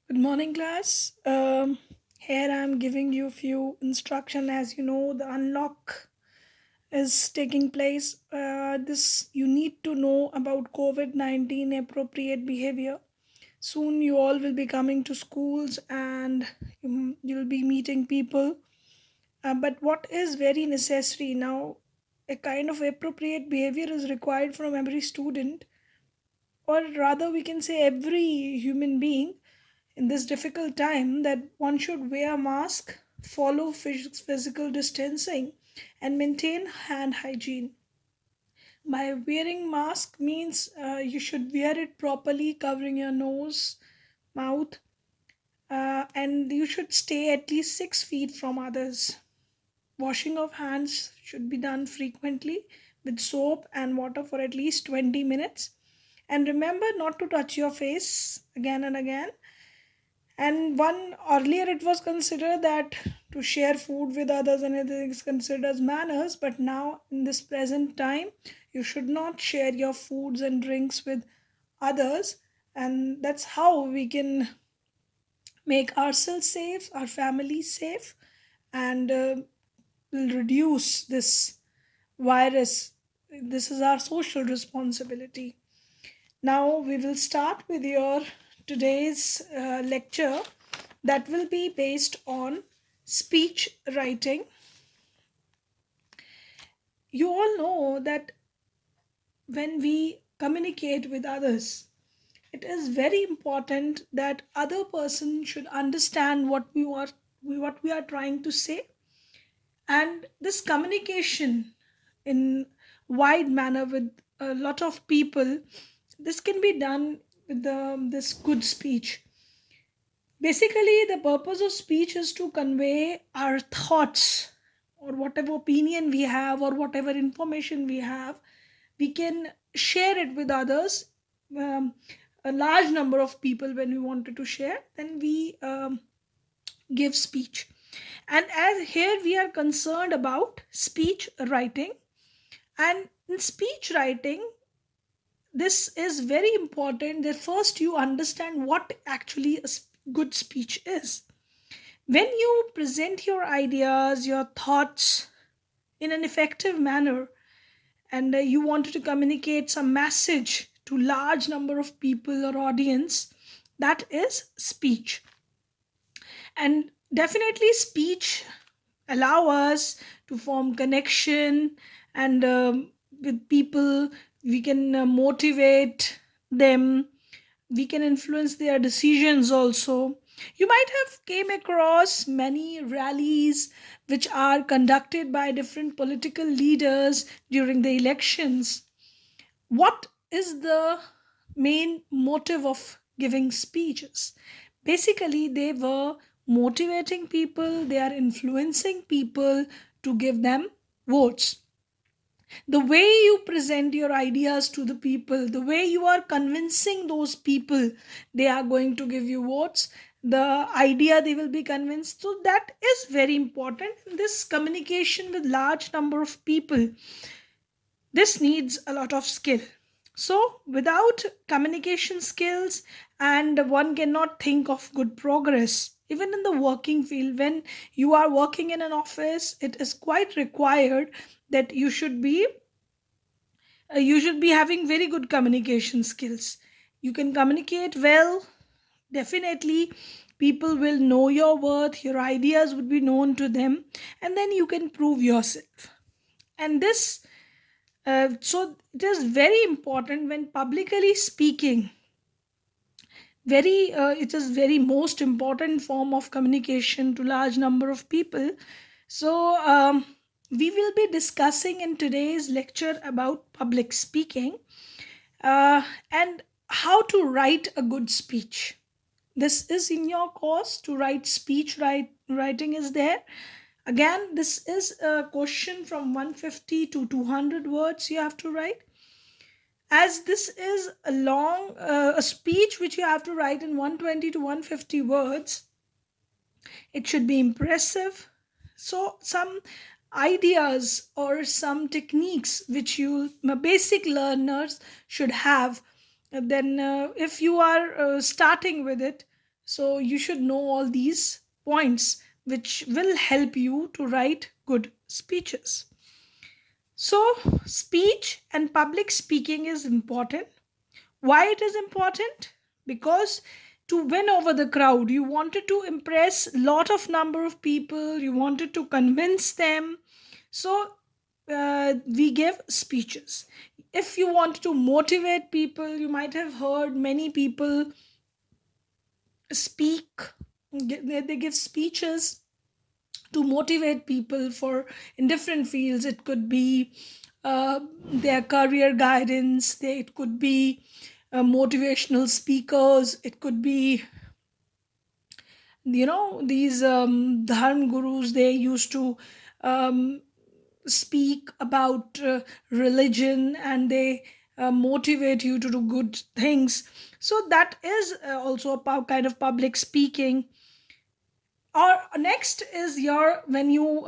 Good morning, class. Here I'm giving you a few instruction. As you know, the unlock is taking place. This you need to know about COVID-19 appropriate behavior. Soon you all will be coming to schools and you'll be meeting people. But what is very necessary now? A kind of appropriate behavior is required from every student, or rather, we can say every human being in this difficult time, that one should wear a mask, follow physical distancing, and maintain hand hygiene. By wearing mask means you should wear it properly, covering your nose, mouth, and you should stay at least 6 feet from others. Washing of hands should be done frequently with soap and water for at least 20 minutes. And remember not to touch your face again and again. And one earlier it was considered that to share food with others and it is considered as manners, but now in this present time, you should not share your foods and drinks with others, and that's how we can make ourselves safe, our family safe, and will reduce this virus. This is our social responsibility. Now we will start with your today's lecture that will be based on speech writing. You all know that when we communicate with others, it is very important that other person should understand what we are trying to say, and this communication in wide manner with a lot of people, this can be done with this good speech. Basically, the purpose of speech is to convey our thoughts, or whatever opinion we have, or whatever information we have. We can share it with others, um, a large number of people. When we wanted to share, then we give speech. And as here we are concerned about speech writing, and in speech writing, this is very important that first you understand what actually good speech is. When you present your ideas, your thoughts in an effective manner, and you wanted to communicate some message to large number of people or audience, that is speech. And definitely speech allow us to form connection, and with people we can motivate them, we can influence their decisions also. You might have came across many rallies which are conducted by different political leaders during the elections. What is the main motive of giving speeches? Basically, they were motivating people, they are influencing people to give them votes. The way you present your ideas to the people, the way you are convincing those people they are going to give you votes, the idea they will be convinced, so that is very important. This communication with large number of people, this needs a lot of skill. So without communication skills, and one cannot think of good progress. Even in the working field, when you are working in an office, it is quite required that you should be having very good communication skills. You can communicate well, definitely people will know your worth, your ideas would be known to them, and then you can prove yourself. And this so it is very important when publicly speaking. Very it is very most important form of communication to large number of people. So we will be discussing in today's lecture about public speaking, and how to write a good speech. This is in your course to write speech. Writing is there. Again, this is a question from 150 to 200 words you have to write. As this is a long a speech which you have to write in 120 to 150 words, it should be impressive. So some ideas or some techniques which you basic learners should have. Then if you are starting with it, So you should know all these points which will help you to write good speeches. So, speech and public speaking is important. Why it is important? Because to win over the crowd, you wanted to impress lot of number of people, you wanted to convince them. So we give speeches. If you want to motivate people, you might have heard many people speak, they give speeches to motivate people for in different fields. It could be their career guidance, it could be motivational speakers, it could be, these dharm gurus, they used to um, speak about religion, and they motivate you to do good things. So that is also a kind of public speaking. Or next is your when you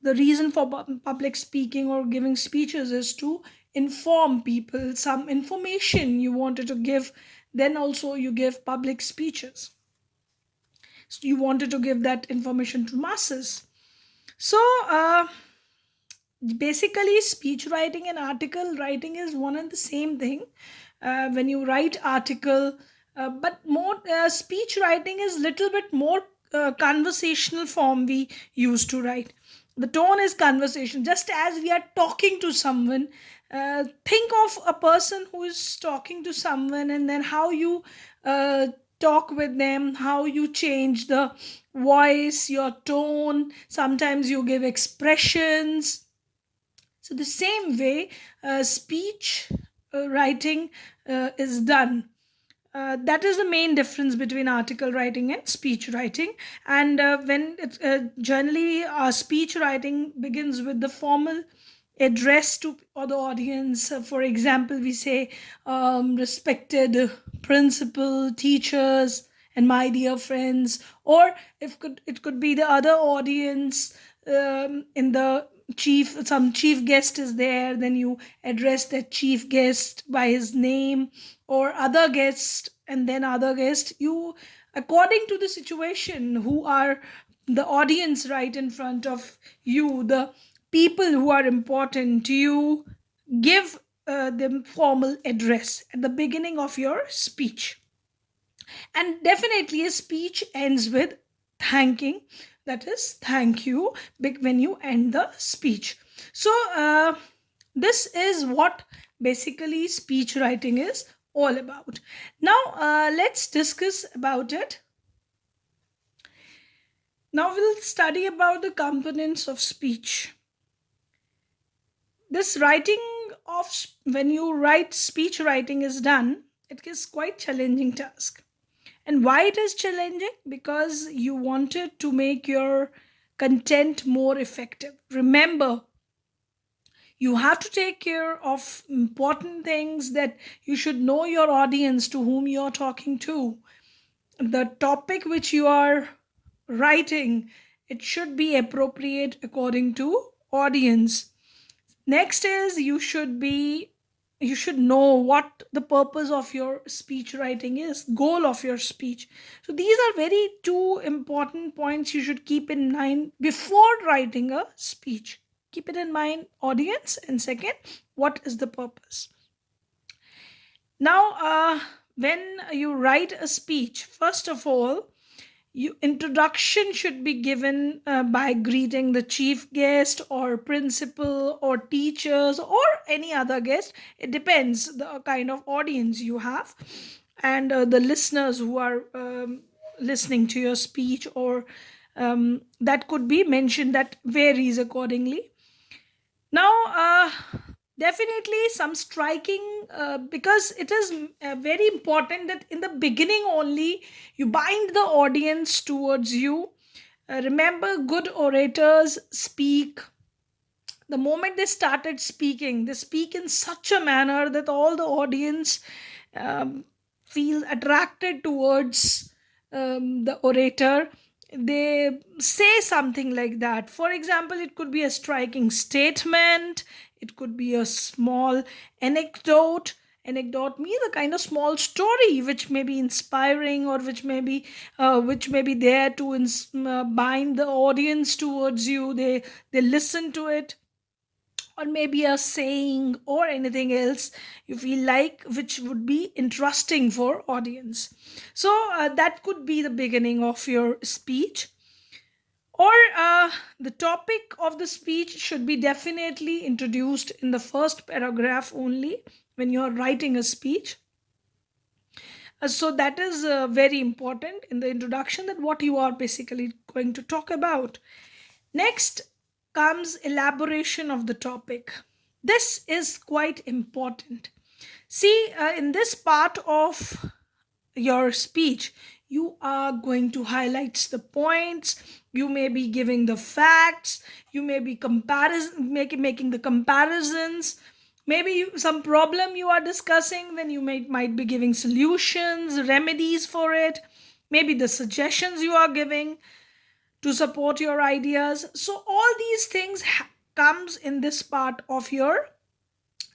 the reason for public speaking or giving speeches is to inform people some information you wanted to give. Then also you give public speeches, so you wanted to give that information to masses. So basically speech writing and article writing is one and the same thing. When you write article, but more speech writing is little bit more conversational form we used to write. The tone is conversation, just as we are talking to someone. Think of a person who is talking to someone, and then how you uh, talk with them, how you change the voice, your tone, sometimes you give expressions. So, the same way, speech writing is done. That is the main difference between article writing and speech writing. And when it, generally, speech writing begins with the formal address to the audience. For example, we say, respected principal, teachers, and my dear friends. Or if it could be the other audience, in the some chief guest is there, then you address that chief guest by his name, or other guest, and then other guest. You, according to the situation, who are the audience right in front of you, the people who are important to you, give them formal address at the beginning of your speech. And definitely a speech ends with thanking, that is thank you, when you end the speech. So this is what basically speech writing is all about. Now let's discuss about it. Now we'll study about the components of speech. This writing of when you write speech writing is done, it is quite challenging task. And why it is challenging? Because you wanted to make your content more effective. Remember, you have to take care of important things, that you should know your audience to whom you are talking to. The topic which you are writing, it should be appropriate according to audience. Next is you should know what the purpose of your speech writing is, goal of your speech. So these are very two important points you should keep in mind before writing a speech. Keep it in mind, audience, and second, what is the purpose. Now when you write a speech, first of all, introduction should be given by greeting the chief guest or principal or teachers or any other guest. It depends the kind of audience you have, and the listeners who are listening to your speech, or that could be mentioned, that varies accordingly. Now definitely some striking, because it is very important that in the beginning only you bind the audience towards you. Remember, good orators speak, the moment they started speaking, they speak in such a manner that all the audience um, feel attracted towards the orator. They say something like that. For example, it could be a striking statement, it could be a small anecdote, Anecdote means a kind of small story which may be inspiring, or which may be there to bind the audience towards you. They listen to it, or maybe a saying or anything else you feel like which would be interesting for audience. So that could be the beginning of your speech. Or the topic of the speech should be definitely introduced in the first paragraph only when you are writing a speech. So that is very important in the introduction, that what you are basically going to talk about. Next comes elaboration of the topic. This is quite important. See, in this part of your speech, you are going to highlight the points, you may be giving the facts, you may be making the comparisons, maybe some problem you are discussing, then you might be giving solutions, remedies for it, maybe the suggestions you are giving to support your ideas. So all these things comes in this part of your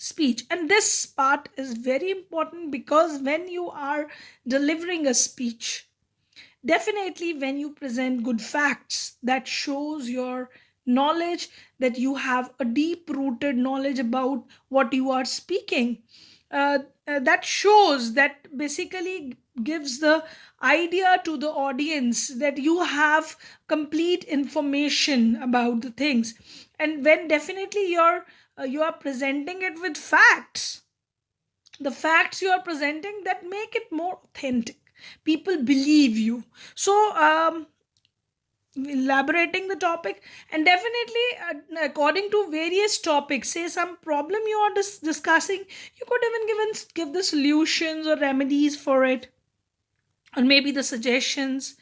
speech, and this part is very important because when you are delivering a speech, definitely when you present good facts that shows your knowledge, that you have a deep rooted knowledge about what you are speaking, that shows, that basically gives the idea to the audience that you have complete information about the things. And when definitely you are presenting it with facts, the facts you are presenting, that make it more authentic, people believe you. So elaborating the topic, and definitely according to various topics, say some problem you are discussing, you could even give the solutions or remedies for it, or maybe the suggestions.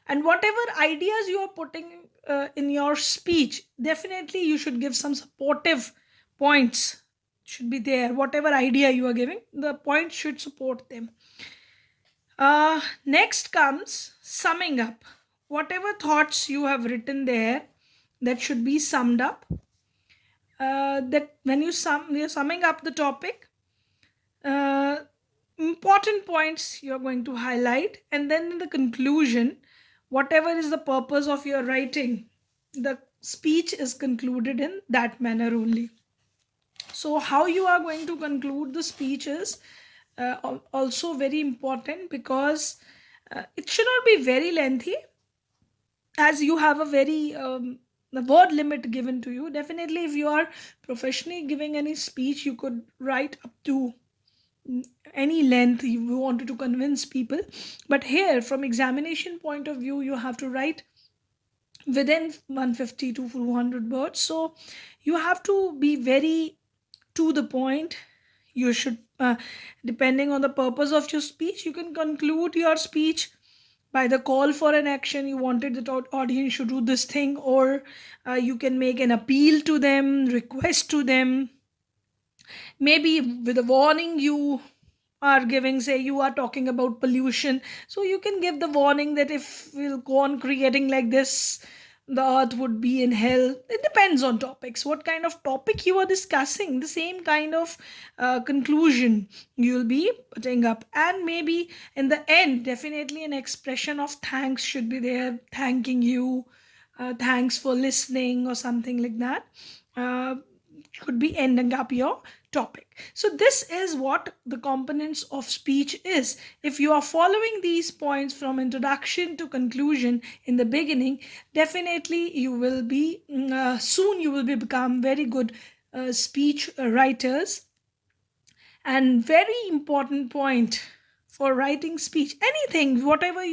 And whatever ideas you are putting in your speech, definitely you should give some supportive points, should be there. Whatever idea you are giving, the points should support them. Next comes summing up. Whatever thoughts you have written there, that should be summed up. That when you're summing up the topic, uh, important points you're going to highlight, and then in the conclusion, whatever is the purpose of your writing, the speech is concluded in that manner only. So how you are going to conclude the speech is also very important, because it should not be very lengthy, as you have a very the word limit given to you. Definitely if you are professionally giving any speech, you could write up to any length you wanted to convince people. But here, from examination point of view, you have to write within 150 to 200 words. So you have to be very to the point. You should depending on the purpose of your speech, you can conclude your speech by the call for an action. You wanted the audience should do this thing, or you can make an appeal to them, request to them, maybe with a warning you are giving. Say you are talking about pollution, so you can give the warning that if we'll go on creating like this, the earth would be in hell. It depends on topics, what kind of topic you are discussing, the same kind of conclusion you'll be putting up. And maybe in the end, definitely an expression of thanks should be there, thanking you, thanks for listening, or something like that. uh, could be ending up your topic. So this is what the components of speech is. If you are following these points from introduction to conclusion in the beginning, definitely you will be soon you will be become very good speech writers. And very important point for writing speech, anything, whatever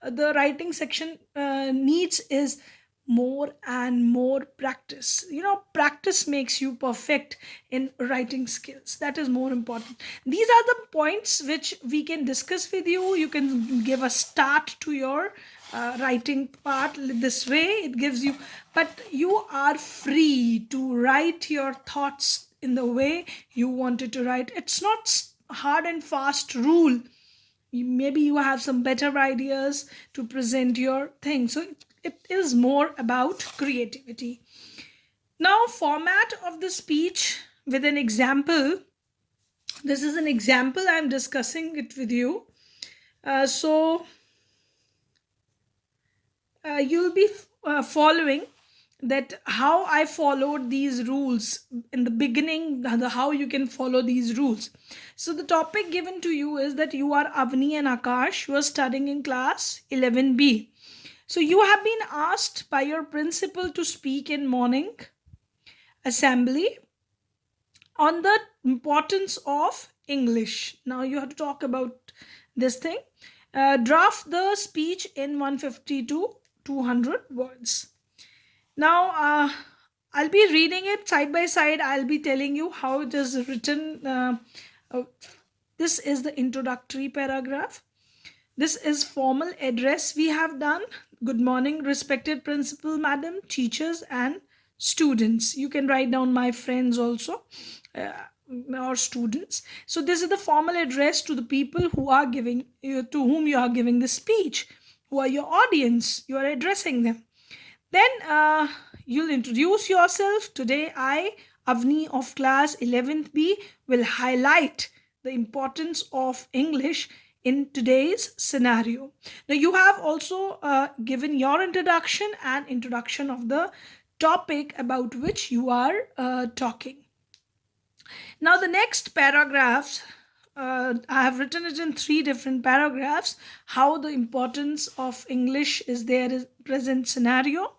the writing section needs, is more and more practice. Practice makes you perfect in writing skills. That is more important. These are the points which we can discuss with you. You can give a start to your writing part this way. It gives you, but you are free to write your thoughts in the way you wanted to write. It's not hard and fast rule. Maybe you have some better ideas to present your thing. So it is more about creativity. Now, format of the speech with an example This is an example. I'm discussing it with you. So you'll be following that how I followed these rules in the beginning, how you can follow these rules. So the topic given to you is that you are Avni and Akash. You are studying in class 11B. So you have been asked by your principal to speak in morning assembly on the importance of English. Now you have to talk about this thing. Draft the speech in 150 to 200 words. Now, I'll be reading it side by side. I'll be telling you how it is written. Uh, this is the introductory paragraph. This is formal address we have done. Good morning, respected principal, madam, teachers, and students. You can write down my friends also, or students. So this is the formal address to the people who are giving to whom you are giving the speech, who are your audience. You are addressing them. Then you'll introduce yourself. Today, I, Avni of class 11th B, will highlight the importance of English in today's scenario. Now, you have also given your introduction and introduction of the topic about which you are talking. Now, the next paragraphs, I have written it in three different paragraphs. How the importance of English is there in present scenario,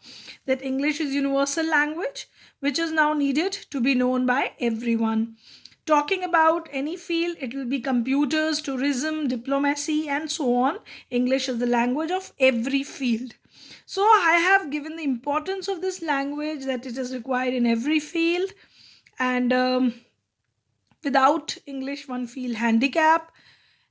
that English is universal language, which is now needed to be known by everyone. Talking about any field, it will be computers, tourism, diplomacy, and so on. English is the language of every field. So I have given the importance of this language, that it is required in every field, and without English one feel handicap.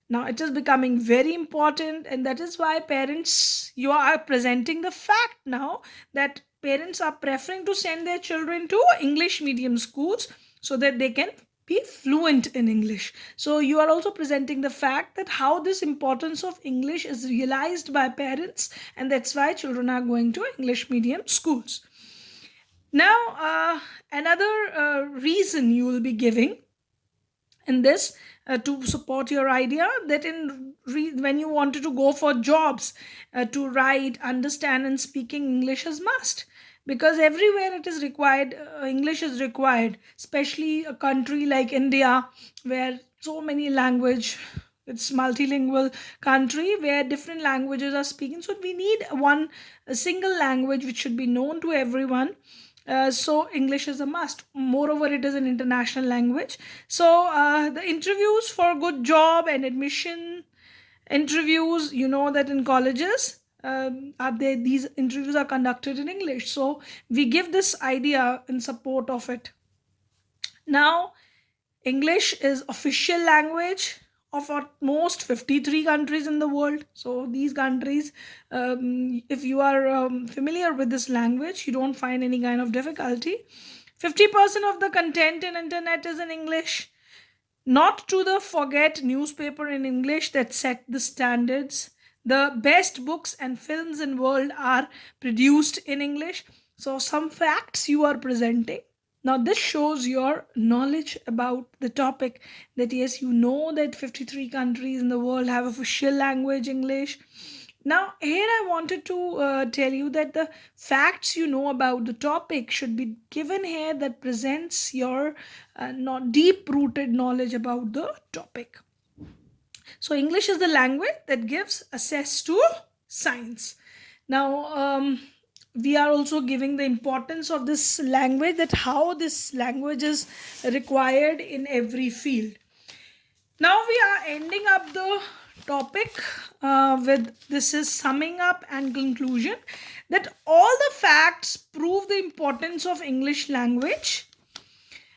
Now it is becoming very important, and that is why parents, you are presenting the fact now that parents are preferring to send their children to English medium schools so that they can be fluent in English. So you are also presenting the fact that how this importance of English is realized by parents, and that's why children are going to English medium schools. Now another reason you will be giving in this, to support your idea, that when you wanted to go for jobs, to write, understand, and speaking English is must, because everywhere it is required. English is required, especially a country like India, where so many language, it's multilingual country where different languages are speaking. So we need one a single language which should be known to everyone. So English is a must. Moreover, it is an international language. So the interviews for good job and admission interviews, you know that in colleges, are they these interviews are conducted in English. So we give this idea in support of it. Now English is official language of almost 53 countries in the world. So these countries, if you are familiar with this language, you don't find any kind of difficulty. 50% of the content in internet is in English. Not to the forget newspaper in English that set the standards. The best books and films in world are produced in English. So some facts you are presenting. Now this shows your knowledge about the topic, that yes, you know that 53 countries in the world have official language English. Now, here I wanted to tell you that the facts you know about the topic should be given here, that presents your not deep rooted knowledge about the topic. So, English is the language that gives access to science. Now, we are also giving the importance of this language, that how this language is required in every field. Now we are ending up the topic with this is summing up and conclusion, that all the facts prove the importance of English language.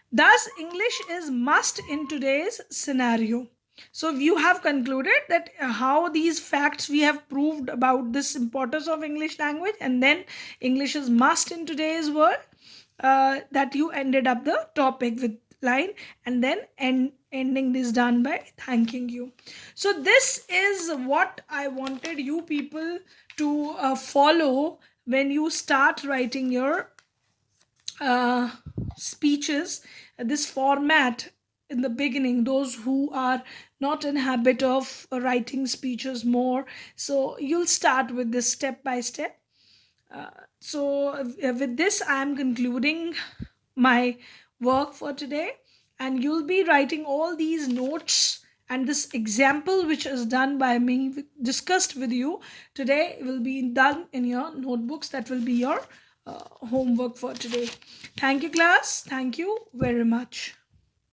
Thus, English is must in today's scenario. So you have concluded that how these facts we have proved about this importance of English language, and then English is must in today's world. That you ended up the topic with line, and then ending this done by thanking you. So this is what I wanted you people to follow when you start writing your speeches. This format in the beginning, those who are not in habit of writing speeches more. So you'll start with this step by step. With this, I am concluding my work for today, and you'll be writing all these notes, and this example which is done by me, discussed with you today, will be done in your notebooks. That will be your homework for today. Thank you, class. Thank you very much.